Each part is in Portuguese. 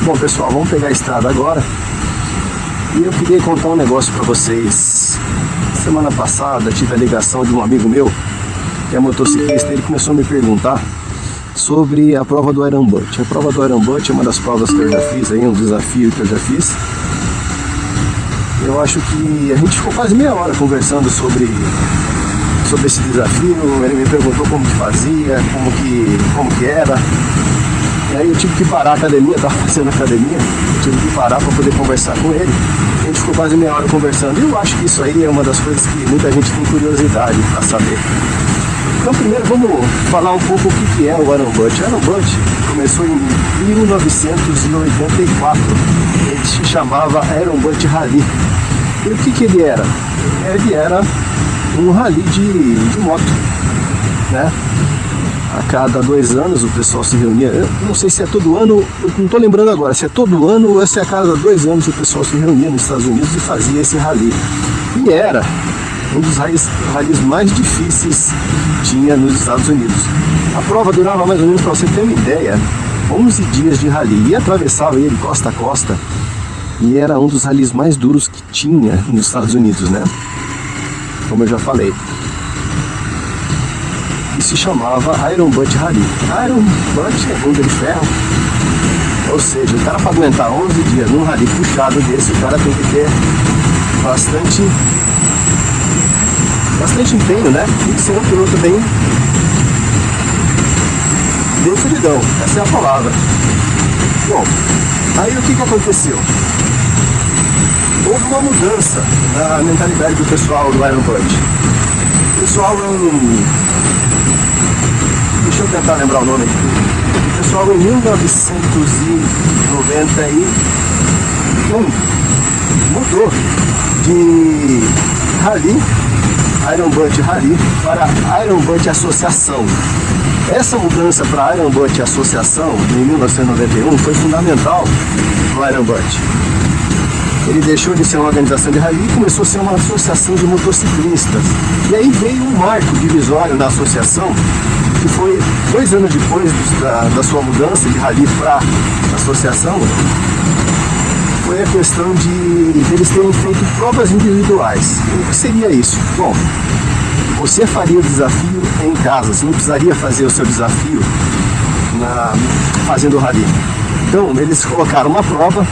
Bom, pessoal, vamos pegar a estrada agora. E eu queria contar um negócio para vocês. Semana passada tive a ligação de um amigo meu, que é motociclista. Ele começou a me perguntar sobre a prova do Iron Butt. A prova do Iron Butt é uma das provas que eu já fiz, aí, um desafio que eu já fiz. Eu acho que a gente ficou quase meia hora conversando sobre esse desafio. Ele me perguntou como que fazia, como que era. E aí eu tive que parar a academia, estava fazendo academia, eu tive que parar para poder conversar com ele. A gente ficou quase meia hora conversando. E eu acho que isso aí é uma das coisas que muita gente tem curiosidade para saber. Então primeiro vamos falar um pouco o que é o Iron Butt. O Iron Butt começou em 1984. Ele se chamava Iron Butt Rally. E o que ele era? Ele era um rally de moto, né? A cada 2 anos o pessoal se reunia. Eu não sei se é todo ano, eu não estou lembrando agora, se é todo ano ou se é a cada 2 anos o pessoal se reunia nos Estados Unidos e fazia esse rally. E era um dos rallies mais difíceis que tinha nos Estados Unidos. A prova durava mais ou menos, para você ter uma ideia, 11 dias de rally. E atravessava ele costa a costa. E era um dos rallies mais duros que tinha nos Estados Unidos, né? Como eu já falei. E se chamava Iron Butt Rally. Iron Butt é bunda de ferro. Ou seja, o cara para aguentar 11 dias num rally puxado desse, o cara tem que ter bastante empenho, né? Tem que ser um piloto bem fluidão, essa é a palavra. Bom, aí o que aconteceu? Houve uma mudança na mentalidade do pessoal do Iron Butt. O pessoal deixa eu tentar lembrar o nome aqui. O pessoal em 1991 mudou de Rally, Iron Butt Rally, para Iron Butt Associação. Essa mudança para Iron Butt Associação em 1991 foi fundamental no Iron Butt. Ele deixou de ser uma organização de rally e começou a ser uma associação de motociclistas. E aí veio um marco divisório na associação, que foi 2 anos depois da sua mudança de rally para associação. Foi a questão de eles terem feito provas individuais. O que seria isso? Bom, você faria o desafio em casa, você não precisaria fazer o seu desafio fazendo o rally. Então eles colocaram uma prova.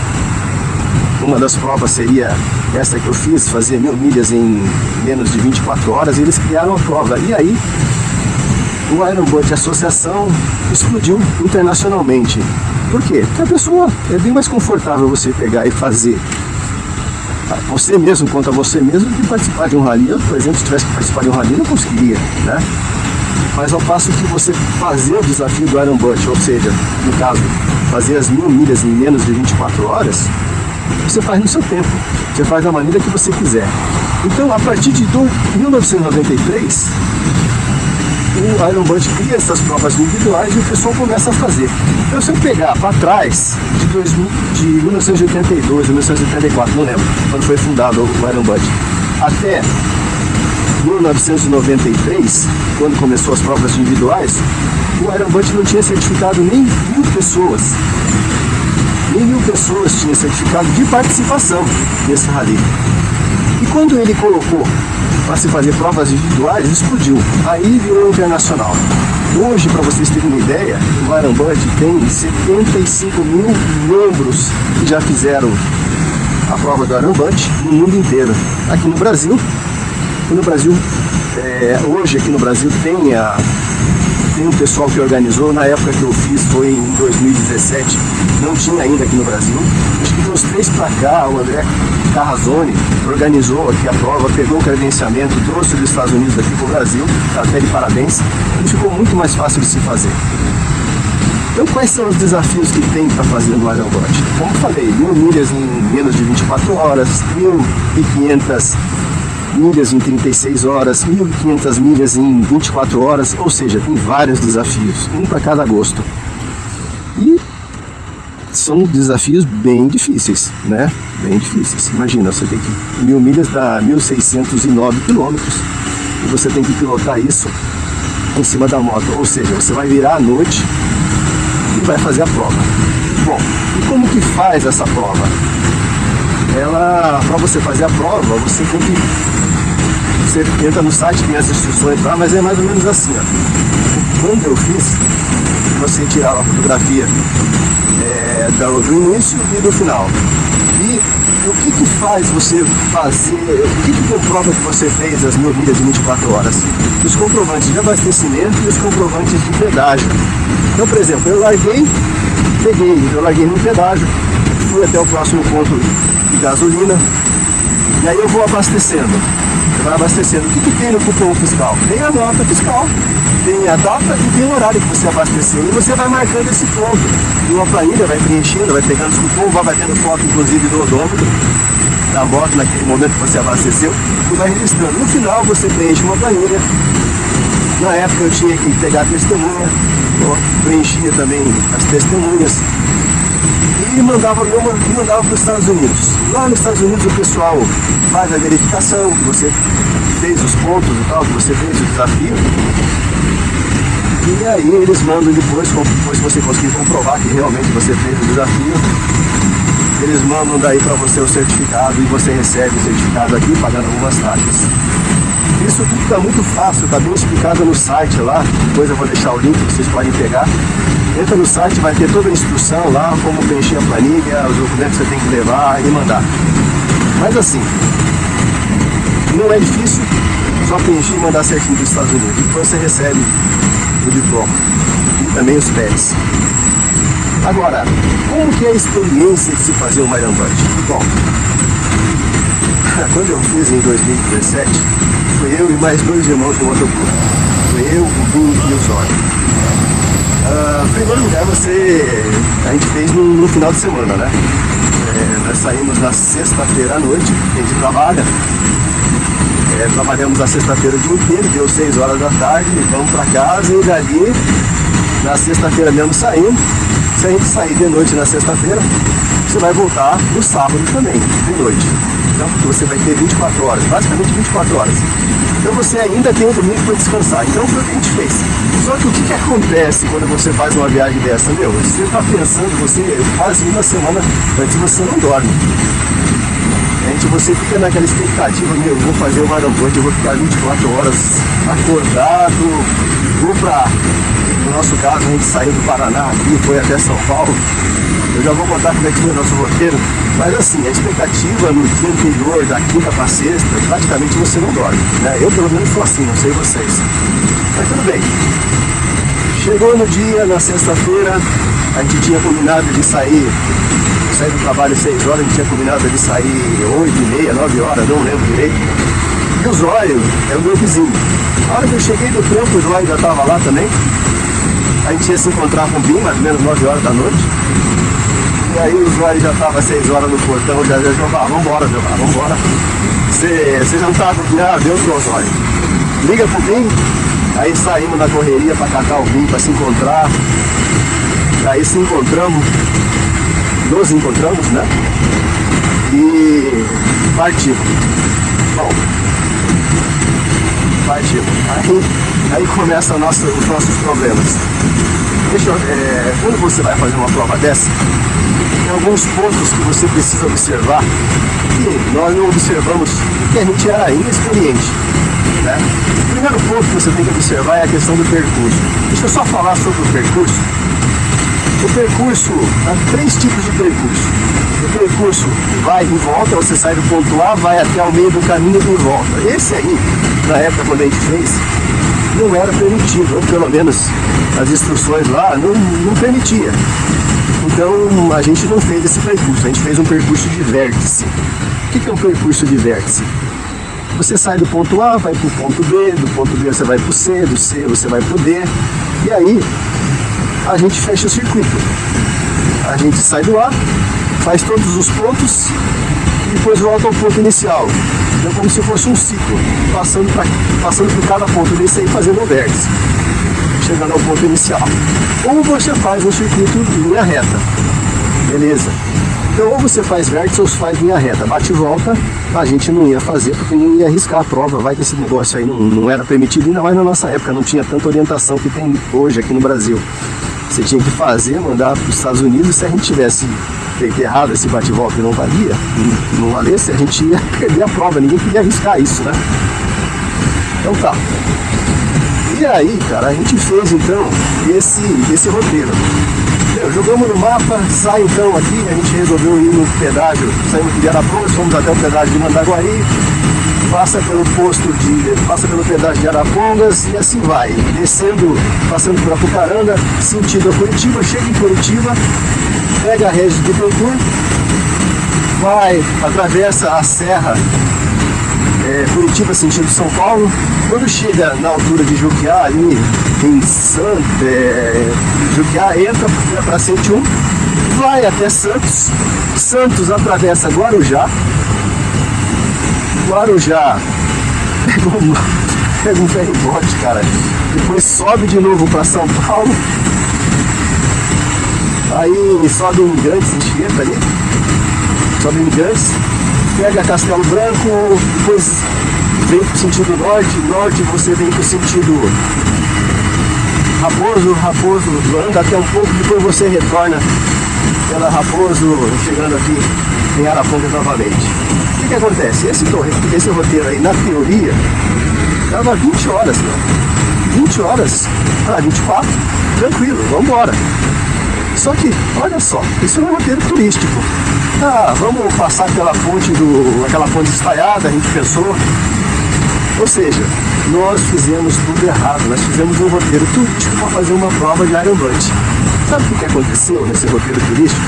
Uma das provas seria essa que eu fiz, fazer 1000 milhas em menos de 24 horas, e eles criaram a prova. E aí, o Iron Butt Associação explodiu internacionalmente. Por quê? Porque a pessoa é bem mais confortável você pegar e fazer você mesmo contra você mesmo do que participar de um rally. Eu, por exemplo, se tivesse que participar de um rally, não conseguiria, né? Mas ao passo que você fazer o desafio do Iron Butt, ou seja, no caso, fazer as 1000 milhas em menos de 24 horas, você faz no seu tempo, você faz da maneira que você quiser. Então, a partir de 1993, o Iron Butt cria essas provas individuais e o pessoal começa a fazer. Então, se eu pegar para trás, de 1982, 1984, não lembro, quando foi fundado o Iron Butt, até 1993, quando começou as provas individuais, o Iron Butt não tinha certificado nem 1000 pessoas. Nem 1000 pessoas tinham certificado de participação nesse rally. E quando ele colocou para se fazer provas individuais, explodiu. Aí virou internacional. Hoje, para vocês terem uma ideia, o Iron Butt tem 75 mil membros que já fizeram a prova do Iron Butt no mundo inteiro. Aqui no Brasil, hoje aqui no Brasil tem um pessoal que organizou. Na época que eu fiz, foi em 2017, não tinha ainda aqui no Brasil. Acho que de uns 3 para cá, o André Carrazone organizou aqui a prova, pegou o credenciamento, trouxe dos Estados Unidos aqui para o Brasil, até de parabéns, e ficou muito mais fácil de se fazer. Então, quais são os desafios que tem para fazer no Iron Butt? Como eu falei, 1000 milhas em menos de 24 horas, 1500 milhas em 36 horas, 1500 milhas em 24 horas, ou seja, tem vários desafios, um para cada gosto. E são desafios bem difíceis, né? Bem difíceis. Imagina, você tem que 1000 milhas dá 1609 quilômetros e você tem que pilotar isso em cima da moto, ou seja, você vai virar à noite e vai fazer a prova. Bom, E como que faz essa prova? Para você fazer a prova, você tem que... Você entra no site, tem as instruções lá, mas é mais ou menos assim, ó. Quando eu fiz, você tirava a fotografia do início e do final. E o que faz você fazer, o que comprova que você fez as 1000 milhas em 24 horas? Os comprovantes de abastecimento e os comprovantes de pedágio. Então, por exemplo, eu larguei no pedágio, fui até o próximo ponto de gasolina, e aí eu vou abastecendo. Você vai abastecendo. O que tem no cupom fiscal? Tem a nota fiscal, tem a data e tem o horário que você abasteceu. E você vai marcando esse ponto. E uma planilha vai preenchendo, vai pegando os cupons, vai batendo foto inclusive do odômetro da moto naquele momento que você abasteceu e vai registrando. No final você preenche uma planilha. Na época eu tinha que pegar a testemunha, preenchia também as testemunhas e mandava para os Estados Unidos. Lá nos Estados Unidos o pessoal faz a verificação que você fez os pontos e tal, que você fez o desafio. E aí eles mandam depois que você conseguir comprovar que realmente você fez o desafio, eles mandam daí para você o certificado e você recebe o certificado aqui pagando algumas taxas. Isso tudo está muito fácil, está bem explicado no site lá, depois eu vou deixar o link, vocês podem pegar. Entra no site, vai ter toda a instrução lá, como preencher a planilha, os documentos que você tem que levar e mandar. Mas assim, não é difícil, só preencher e mandar certinho para os Estados Unidos. Depois você recebe o diploma e também os pés. Agora, como que é a experiência de se fazer um Iron Butt? Bom, quando eu fiz em 2017, foi eu e mais 2 irmãos do motoclube. Foi eu, o Binho e o Zóio. Em primeiro lugar, a gente fez no final de semana, né? Nós saímos na sexta-feira à noite, a gente trabalha. Trabalhamos na sexta-feira o dia inteiro, deu 6 horas da tarde, vamos para casa e dali, na sexta-feira mesmo saímos. Se a gente sair de noite na sexta-feira, você vai voltar no sábado também, de noite. Então, você vai ter 24 horas, basicamente 24 horas. Então você ainda tem o domingo para descansar. Então foi o que a gente fez. Só que o que acontece quando você faz uma viagem dessa? Você está pensando, você quase uma semana antes você não dorme. Você fica naquela expectativa, vou fazer o Iron Butt, eu vou ficar 24 horas acordado, vou para, no nosso caso, a gente saiu do Paraná aqui, foi até São Paulo. Eu já vou contar como é que foi o nosso roteiro, mas assim, a expectativa no dia anterior, da quinta para sexta, praticamente você não dorme, né? Eu pelo menos sou assim, não sei vocês. Mas tudo bem. Chegou no dia, na sexta-feira, a gente tinha combinado de sair do trabalho às 6 horas, a gente tinha combinado de sair 8h30, 9 horas, não lembro direito. E o Zóio é o meu vizinho. Na hora que eu cheguei do trampo, o Zóio já estava lá também. A gente ia se encontrar com o Binho, mais ou menos 9 horas da noite. E aí o Zóio já estava às 6 horas no portão, já jogava, vambora. Você já não estava combinado? Deus do Zóio. Liga pro Binho, aí saímos na correria para catar o Binho, para se encontrar. Aí nos encontramos, né? E partimos. Bom, partimos. Aí começam os nossos problemas. Quando você vai fazer uma prova dessa, tem alguns pontos que você precisa observar que nós não observamos porque a gente era inexperiente, né? O primeiro ponto que você tem que observar é a questão do percurso. Deixa eu só falar sobre o percurso. O percurso, há 3 tipos de percurso. O percurso vai e volta, você sai do ponto A, vai até o meio do caminho e volta. Esse aí, na época quando a gente fez, não era permitido, ou pelo menos as instruções lá não permitia. Então a gente não fez esse percurso, a gente fez um percurso de vértice. O que é um percurso de vértice? Você sai do ponto A, vai para o ponto B, do ponto B você vai para o C, do C você vai para o D, e aí a gente fecha o circuito. A gente sai do A, faz todos os pontos e depois volta ao ponto inicial. Então como se fosse um ciclo, passando por cada ponto desse aí, fazendo o vértice, chegando ao ponto inicial. Ou você faz um circuito em linha reta, beleza? Então ou você faz vértice ou você faz linha reta. Bate e volta, a gente não ia fazer porque não ia arriscar a prova, vai que esse negócio aí não era permitido, ainda mais na nossa época, não tinha tanta orientação que tem hoje aqui no Brasil. você tinha que fazer, mandar para os Estados Unidos. Se a gente tivesse feito errado esse bate-volta e não valia, não valesse, a gente ia perder a prova, ninguém queria arriscar isso, né? Então tá. E aí, cara, a gente fez então esse roteiro. Jogamos no mapa, sai então aqui, a gente resolveu ir no pedágio, saímos de Arapongas, fomos até o pedágio de Mandaguari, passa pelo pedágio de Arapongas e assim vai, descendo, passando por Apucarana, sentido a Curitiba, chega em Curitiba, pega a Regis Bittencourt, vai, atravessa a serra Curitiba sentido São Paulo. Quando chega na altura de Juquiá, ali em Juquiá, entra para 101, vai até Santos, Santos atravessa Guarujá, pega um ferry-boat, cara, depois sobe de novo para São Paulo, aí sobe em Imigrantes, Anchieta ali, sobe em Imigrantes, pega Castelo Branco, depois vem pro sentido norte você vem pro sentido Raposo, anda até um pouco, depois você retorna pela Raposo, chegando aqui em Arapongas novamente. O que acontece? Esse roteiro aí, na teoria, dava 20 horas, né? 20 horas, 24, tranquilo, vamos embora. Só que, olha só, isso é um roteiro turístico. Vamos passar aquela ponte estaiada, a gente pensou. Ou seja, nós fizemos tudo errado, nós fizemos um roteiro turístico para fazer uma prova de Iron Butt. Sabe o que aconteceu nesse roteiro turístico?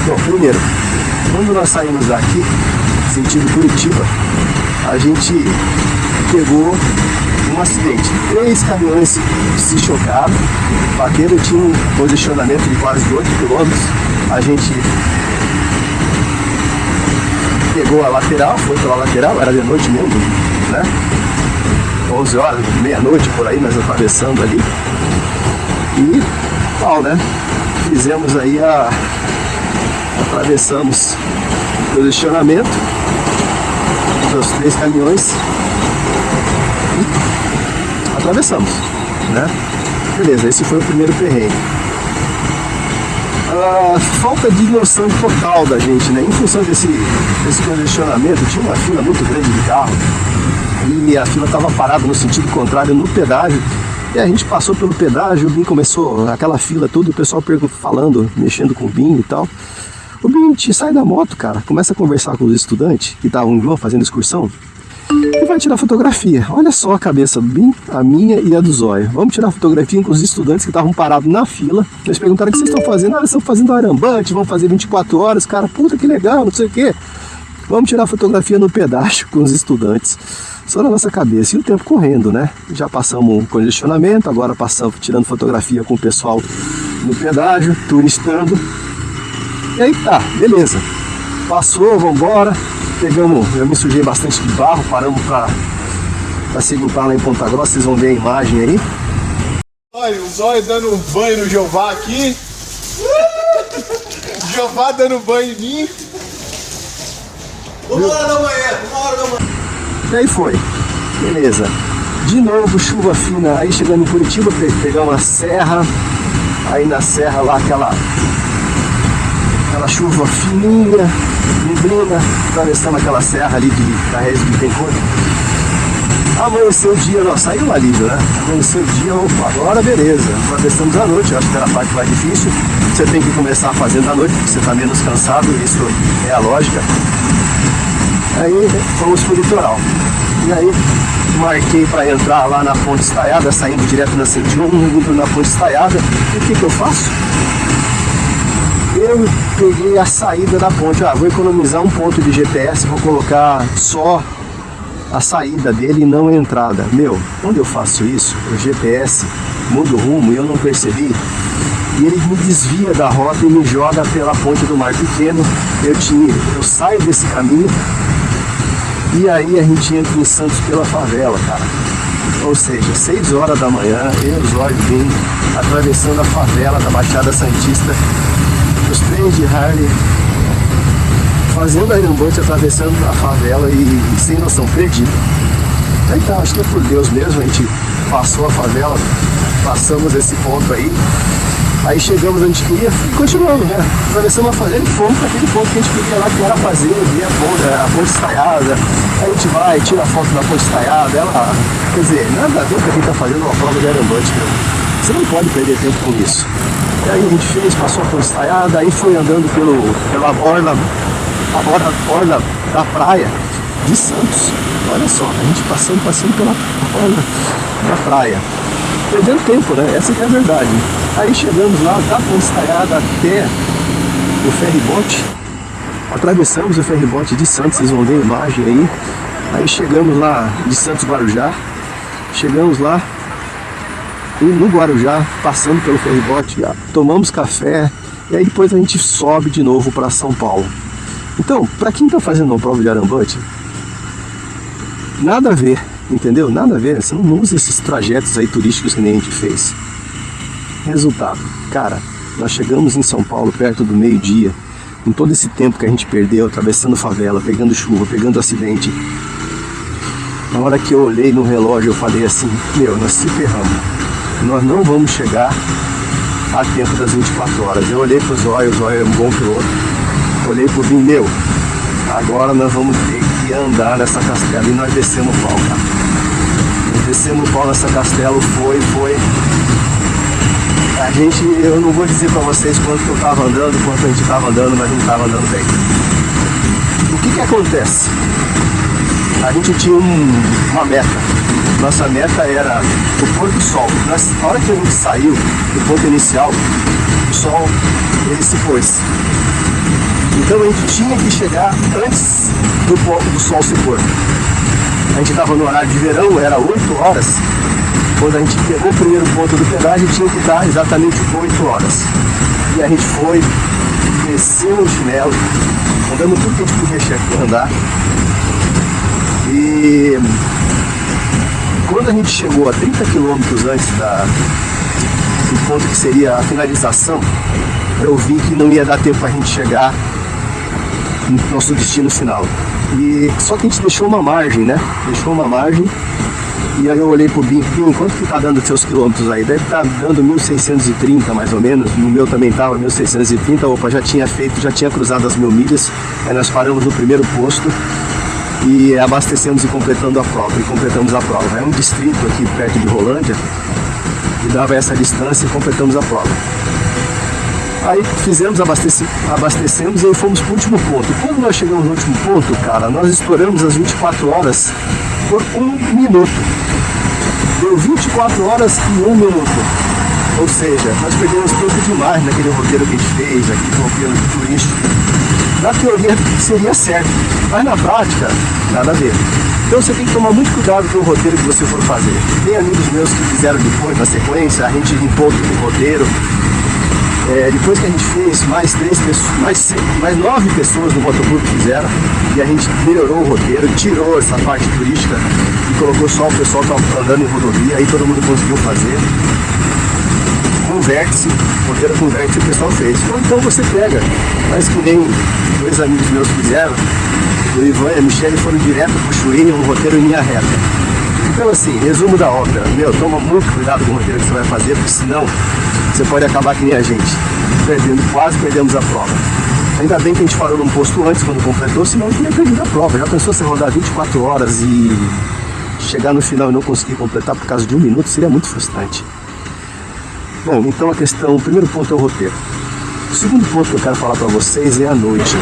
Bom, primeiro, quando nós saímos daqui, sentido Curitiba, a gente pegou um acidente. 3 caminhões se chocaram, bateram, tinha um posicionamento de quase 8 quilômetros. A gente pegou a lateral, foi pela lateral, era de noite mesmo, né? 11 horas, meia-noite por aí, nós atravessando ali. E pau, né? Fizemos aí atravessamos o posicionamento dos 3 caminhões e atravessamos, né? Beleza, esse foi o primeiro perrengue. A falta de noção total da gente, né? Em função desse congestionamento, tinha uma fila muito grande de carro e a fila estava parada no sentido contrário no pedágio. E a gente passou pelo pedágio, o BIM começou aquela fila toda, o pessoal falando, mexendo com o BIM e tal. O BIM sai da moto, cara, começa a conversar com os estudantes que estavam fazendo excursão e vai tirar fotografia. Olha só a cabeça do BIM, a minha e a do Zóio. Vamos tirar fotografia com os estudantes que estavam parados na fila. Eles perguntaram o que vocês estão fazendo. Eles estão fazendo Iron Butt, vão fazer 24 horas. Cara, puta que legal, não sei o que. Vamos tirar fotografia no pedágio com os estudantes. Só na nossa cabeça. E o tempo correndo, né? Já passamos o congestionamento, agora passamos tirando fotografia com o pessoal no pedágio, turistando. E aí tá, beleza. Passou, vambora. Pegamos, eu me sujei bastante de barro, paramos pra se limpar lá em Ponta Grossa, vocês vão ver a imagem aí. Olha, o Zóio dando um banho no Jeová aqui. Jeová dando banho em mim. Uma hora da manhã. E aí foi, beleza. De novo, chuva fina, aí chegando em Curitiba, pegamos a serra, aí na serra lá aquela chuva fininha, neblina, atravessando aquela serra ali da Regis Bittencourt. Amanheceu o dia, nós saiu um alívio, né? Amanheceu o dia, opa, agora beleza, atravessamos a noite, eu acho que era a parte mais difícil. Você tem que começar fazendo à noite, porque você está menos cansado, isso é a lógica. Aí fomos pro litoral. E aí marquei para entrar lá na Ponte Estaiada, saindo direto na 101, indo na Ponte Estaiada. E o que eu faço? Eu peguei a saída da ponte. Vou economizar um ponto de GPS, vou colocar só a saída dele e não a entrada. Meu, quando eu faço isso, o GPS muda o rumo e eu não percebi. E ele me desvia da rota e me joga pela ponte do Mar Pequeno. Eu saio desse caminho e aí a gente entra em Santos pela favela, cara. Ou seja, 6 horas da manhã, eu e o Zóio vim atravessando a favela da Baixada Santista, os 3 de Harley, fazendo Iron Butt, atravessando a favela e sem noção, perdido. Então, acho que é por Deus mesmo, a gente passou a favela, passamos esse ponto aí chegamos onde a gente queria e continuamos, né? Atravessamos a favela e fomos para aquele ponto que a gente queria lá, que era fazer, ver a ponte estaiada. Aí a gente vai, tira a foto da ponte estaiada, quer dizer, nada a ver com quem está fazendo uma prova de aerobante, meu. Você não pode perder tempo com isso. E aí a gente fez, passou a ponte estaiada, aí foi andando pela orla da praia de Santos. Olha só, a gente passando pela orla da praia. Perdendo tempo, né? Essa que é a verdade. Aí chegamos lá, da ponte estaiada até o ferryboat. Atravessamos o ferryboat de Santos, vocês vão ver a imagem aí. Aí chegamos lá de Santos Guarujá. Chegamos lá e no Guarujá, passando pelo ferryboat, tomamos café e aí depois a gente sobe de novo para São Paulo. Então, para quem está fazendo uma prova de aerobante, nada a ver, entendeu? Nada a ver, você não usa esses trajetos aí turísticos que nem a gente fez. Resultado, cara, nós chegamos em São Paulo perto do meio-dia, com todo esse tempo que a gente perdeu, atravessando favela, pegando chuva, pegando acidente. Na hora que eu olhei no relógio, eu falei assim, nós se ferramos. Nós não vamos chegar a tempo das 24 horas. Eu olhei pro Zóio, o Zóio é um bom piloto. Olhei pro Bim, agora nós vamos ter que andar nessa castela. E nós descemos o pau, cara. Nós descemos o pau nessa castela, foi. Eu não vou dizer pra vocês quanto eu tava andando, quanto a gente tava andando, mas a gente tava andando bem. O que acontece? A gente tinha uma meta. Nossa meta era o pôr do sol. Na hora que a gente saiu do ponto inicial, o sol, ele se pôs. Então a gente tinha que chegar antes do sol se pôr. A gente estava no horário de verão, era 8 horas. Quando a gente pegou o primeiro ponto do pedágio, tinha que estar exatamente 8 horas. E a gente foi, desceu o chinelo, andando tudo que a gente podia andar. E quando a gente chegou a 30 quilômetros antes do ponto que seria a finalização, eu vi que não ia dar tempo para a gente chegar no nosso destino final. E só que a gente deixou uma margem, né? Deixou uma margem. E aí eu olhei pro Bim, quanto que tá dando seus quilômetros aí? Deve estar dando 1.630 mais ou menos. No meu também tava 1.630. Opa, já tinha cruzado as 1.000 milhas. Aí nós paramos no primeiro posto e abastecemos e completamos a prova. É um distrito aqui perto de Rolândia e dava essa distância e completamos a prova. Aí abastecemos e aí fomos para o último ponto. Quando nós chegamos no último ponto, cara, nós estouramos as 24 horas por 1 minuto. Deu 24 horas e 1 minuto. Ou seja, nós perdemos tempo demais naquele roteiro que a gente fez, aquele roteiro turístico. Na teoria seria certo, mas na prática, nada a ver. Então você tem que tomar muito cuidado com o roteiro que você for fazer. Tem amigos meus que fizeram depois, na sequência, a gente limpou o roteiro. Depois que a gente fez, mais 9 pessoas no motoclube fizeram, e a gente melhorou o roteiro, tirou essa parte turística e colocou só o pessoal que estava andando em rodovia, aí todo mundo conseguiu fazer. Com vértice, roteiro com vértice o pessoal fez. Ou então você pega, mas que nem 2 amigos meus fizeram, o Ivan e a Michelle foram direto pro Chuí, um roteiro em linha reta. Então assim, resumo da obra, toma muito cuidado com o roteiro que você vai fazer, porque senão você pode acabar que nem a gente, quase perdemos a prova. Ainda bem que a gente parou num posto antes quando completou, senão a gente ia perder a prova. Já pensou você rodar 24 horas e chegar no final e não conseguir completar por causa de 1 minuto? Seria muito frustrante. Bom, então o primeiro ponto é o roteiro. O segundo ponto que eu quero falar para vocês é a noite.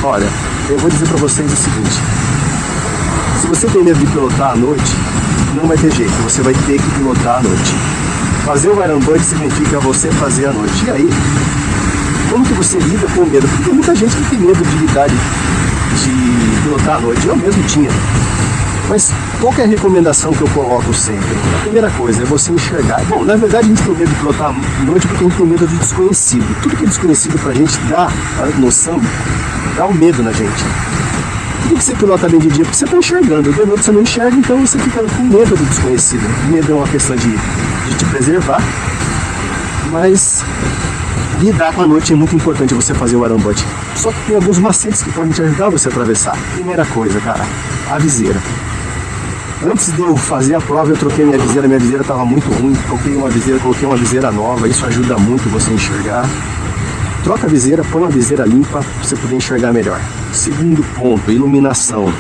Olha, eu vou dizer para vocês o seguinte: se você tem medo de pilotar à noite, não vai ter jeito, você vai ter que pilotar à noite. Fazer o aerobante significa você fazer à noite. E aí, como que você lida com o medo? Porque tem muita gente que tem medo de lidar de pilotar à noite. Eu mesmo tinha. Mas qual que é a recomendação que eu coloco sempre? A primeira coisa é você enxergar. Bom, na verdade a gente tem medo de pilotar à noite porque a gente tem medo de desconhecido. Tudo que é desconhecido pra gente dá a noção, dá um medo na gente. Por que você pilota bem de dia? Porque você está enxergando. De noite você não enxerga, então você fica com medo do desconhecido. Medo é uma questão de te preservar, mas lidar com a noite é muito importante você fazer o aerobante. Só que tem alguns macetes que podem te ajudar você a atravessar. Primeira coisa, cara, a viseira. Antes de eu fazer a prova, eu troquei minha viseira estava muito ruim, coloquei uma viseira nova, isso ajuda muito você a enxergar. Troca a viseira, põe uma viseira limpa para você poder enxergar melhor. Segundo ponto, iluminação.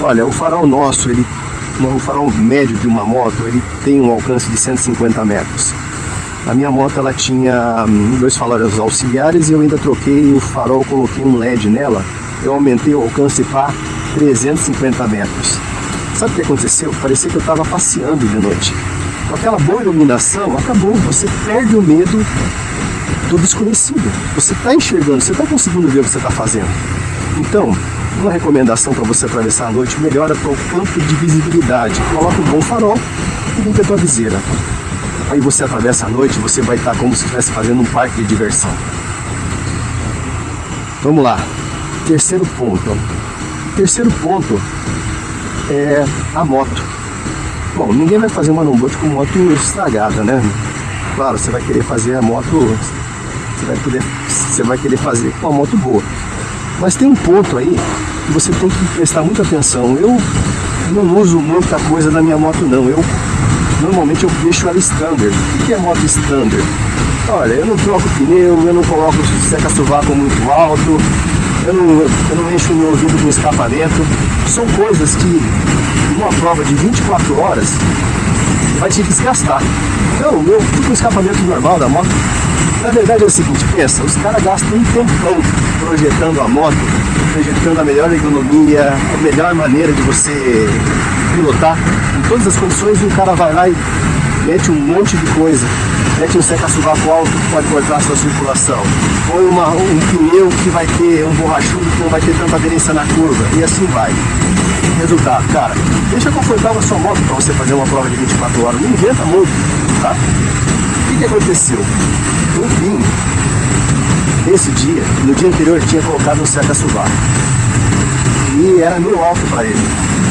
Olha, o farol nosso, o farol médio de uma moto, ele tem um alcance de 150 metros. A minha moto, ela tinha 2 faróis auxiliares e eu ainda troquei o farol, coloquei um LED nela. Eu aumentei o alcance para 350 metros. Sabe o que aconteceu? Parecia que eu estava passeando de noite. Com aquela boa iluminação, acabou. Você perde o medo do desconhecido. Você está enxergando, você está conseguindo ver o que você está fazendo. Então, uma recomendação para você atravessar a noite: melhora o campo de visibilidade. Coloca um bom farol e limpa a tua viseira. Aí você atravessa a noite, você vai estar como se estivesse fazendo um parque de diversão. Vamos lá. Terceiro ponto é a moto. Bom, ninguém vai fazer uma longboard com moto estragada, né? Claro, você vai querer fazer a moto, você vai querer fazer com uma moto boa. Mas tem um ponto aí que você tem que prestar muita atenção. Eu não uso muita coisa na minha moto não. Normalmente eu deixo ela standard. O que é moto standard? Olha, eu não troco pneu, eu não coloco seca-sovaco muito alto, eu não encho o meu ouvido com escapamento. São coisas que numa prova de 24 horas vai te desgastar. Então, eu fico com o escapamento normal da moto. Na verdade é o seguinte, pensa, os caras gastam um tempão projetando a moto, projetando a melhor ergonomia, a melhor maneira de você pilotar em todas as condições, e o cara vai lá e mete um monte de coisa. Mete um seca-sovaco alto que pode cortar a sua circulação. Põe um pneu que vai ter um borrachudo que não vai ter tanta aderência na curva. E assim vai. Resultado, cara, deixa confortável a sua moto para você fazer uma prova de 24 horas. Não inventa muito, tá? O que aconteceu? No fim desse dia, no dia anterior, ele tinha colocado um seca-sovaco. E era meio alto para ele.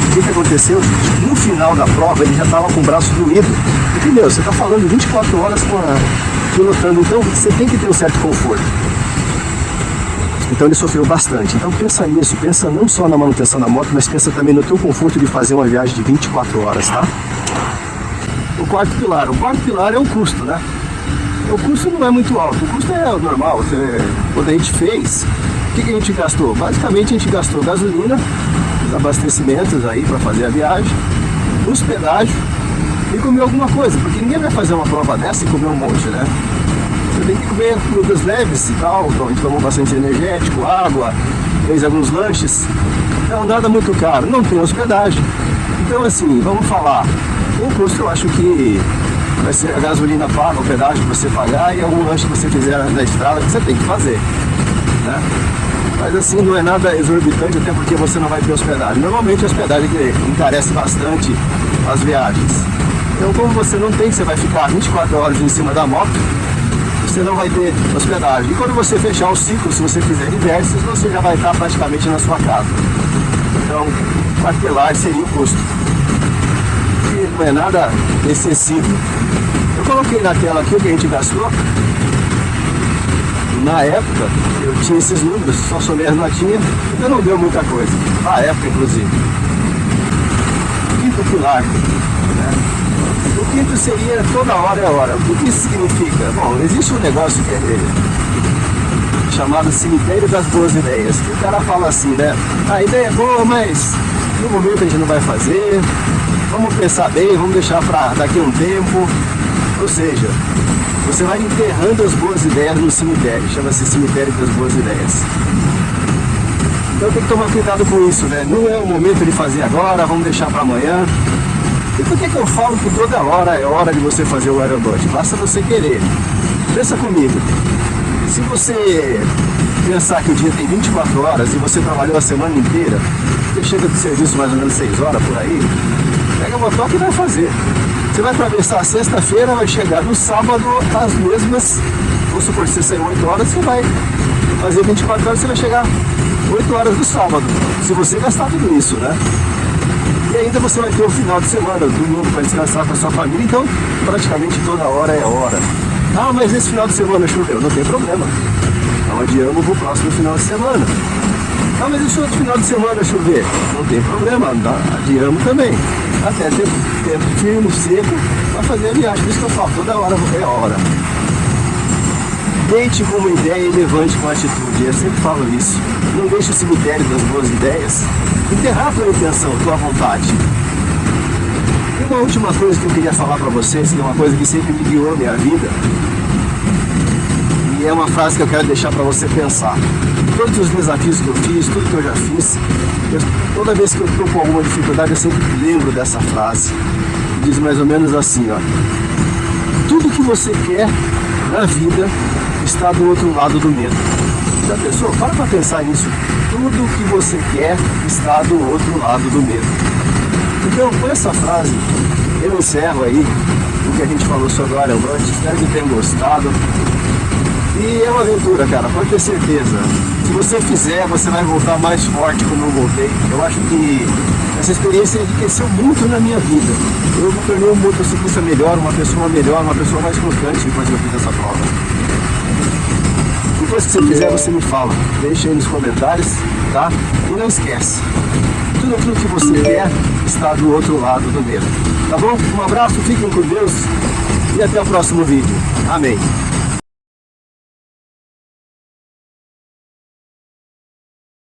O que aconteceu? No final da prova, ele já estava com o braço doído. Entendeu? Você está falando 24 horas pilotando, então você tem que ter um certo conforto. Então ele sofreu bastante. Então pensa nisso, pensa não só na manutenção da moto, mas pensa também no teu conforto de fazer uma viagem de 24 horas, tá? O quarto pilar é o custo, né? O custo não é muito alto, o custo é o normal. Quando a gente fez, o que a gente gastou? Basicamente a gente gastou gasolina, abastecimentos aí para fazer a viagem, hospedagem e comer alguma coisa, porque ninguém vai fazer uma prova dessa e comer um monte, né? Você tem que comer frutas leves e tal, então a gente tomou bastante energético, água, fez alguns lanches, então nada muito caro, não tem hospedagem. Então assim, vamos falar, o custo eu acho que vai ser a gasolina paga, o pedágio que você pagar e algum lanche que você fizer na estrada que você tem que fazer, né? Mas assim, não é nada exorbitante, até porque você não vai ter hospedagem. Normalmente a hospedagem encarece bastante as viagens. Então como você não tem, você vai ficar 24 horas em cima da moto, você não vai ter hospedagem. E quando você fechar o ciclo, se você fizer diversos, você já vai estar praticamente na sua casa. Então, quartelar seria o custo. E não é nada excessivo. Eu coloquei na tela aqui o que a gente gastou. Na época, eu tinha esses números, só somei as notinhas, então não deu muita coisa. Na época, inclusive. Quinto pilar, né? O quinto seria toda hora é hora. O que isso significa? Bom, existe um negócio que é chamado cemitério das boas ideias. Que o cara fala assim, né? A ideia é boa, mas no momento a gente não vai fazer. Vamos pensar bem, vamos deixar para daqui a um tempo. Ou seja, você vai enterrando as boas ideias no cemitério. Chama-se cemitério das boas ideias. Então tem que tomar cuidado com isso, né? Não é o momento de fazer agora, vamos deixar para amanhã. E por que eu falo que toda hora é hora de você fazer o aerobote? Basta você querer. Pensa comigo. Se você pensar que o dia tem 24 horas e você trabalhou a semana inteira, você chega do serviço mais ou menos 6 horas por aí, pega a motoca e vai fazer. Você vai atravessar sexta-feira, vai chegar no sábado às mesmas, vamos supor que você saiu 8 horas, você vai fazer 24 horas, você vai chegar 8 horas do sábado, se você gastar tudo isso, né? E ainda você vai ter o final de semana, domingo para descansar com a sua família, então praticamente toda hora é hora. Ah, mas esse final de semana choveu, não tem problema. Então adiamos pro próximo final de semana. Ah, mas e se outro final de semana chover? Não tem problema, adiamos também. Até ter tempo firme, seco, para fazer a viagem. Por isso que eu falo, toda hora é hora. Deite com uma ideia e levante com atitude. Eu sempre falo isso. Não deixe o cemitério das boas ideias enterrar a tua intenção, a tua vontade. E uma última coisa que eu queria falar para vocês, que é uma coisa que sempre me guiou a minha vida, e é uma frase que eu quero deixar para você pensar. Todos os desafios que eu fiz, tudo que eu já fiz, toda vez que eu estou com alguma dificuldade, eu sempre lembro dessa frase. Diz mais ou menos assim, ó. Tudo que você quer na vida está do outro lado do medo. Já pensou? Para pensar nisso. Tudo que você quer está do outro lado do medo. Então, com essa frase, eu encerro aí o que a gente falou sobre o Iron Man. Espero que tenham gostado. E é uma aventura, cara, pode ter certeza. Se você fizer, você vai voltar mais forte como eu voltei. Eu acho que essa experiência enriqueceu muito na minha vida. Eu me tornei um motociclista melhor, uma pessoa mais constante depois que eu fiz essa prova. Depois que você fizer, você me fala. Deixa aí nos comentários, tá? E não esquece. Tudo aquilo que você quer está do outro lado do medo. Tá bom? Um abraço, fiquem com Deus e até o próximo vídeo. Amém.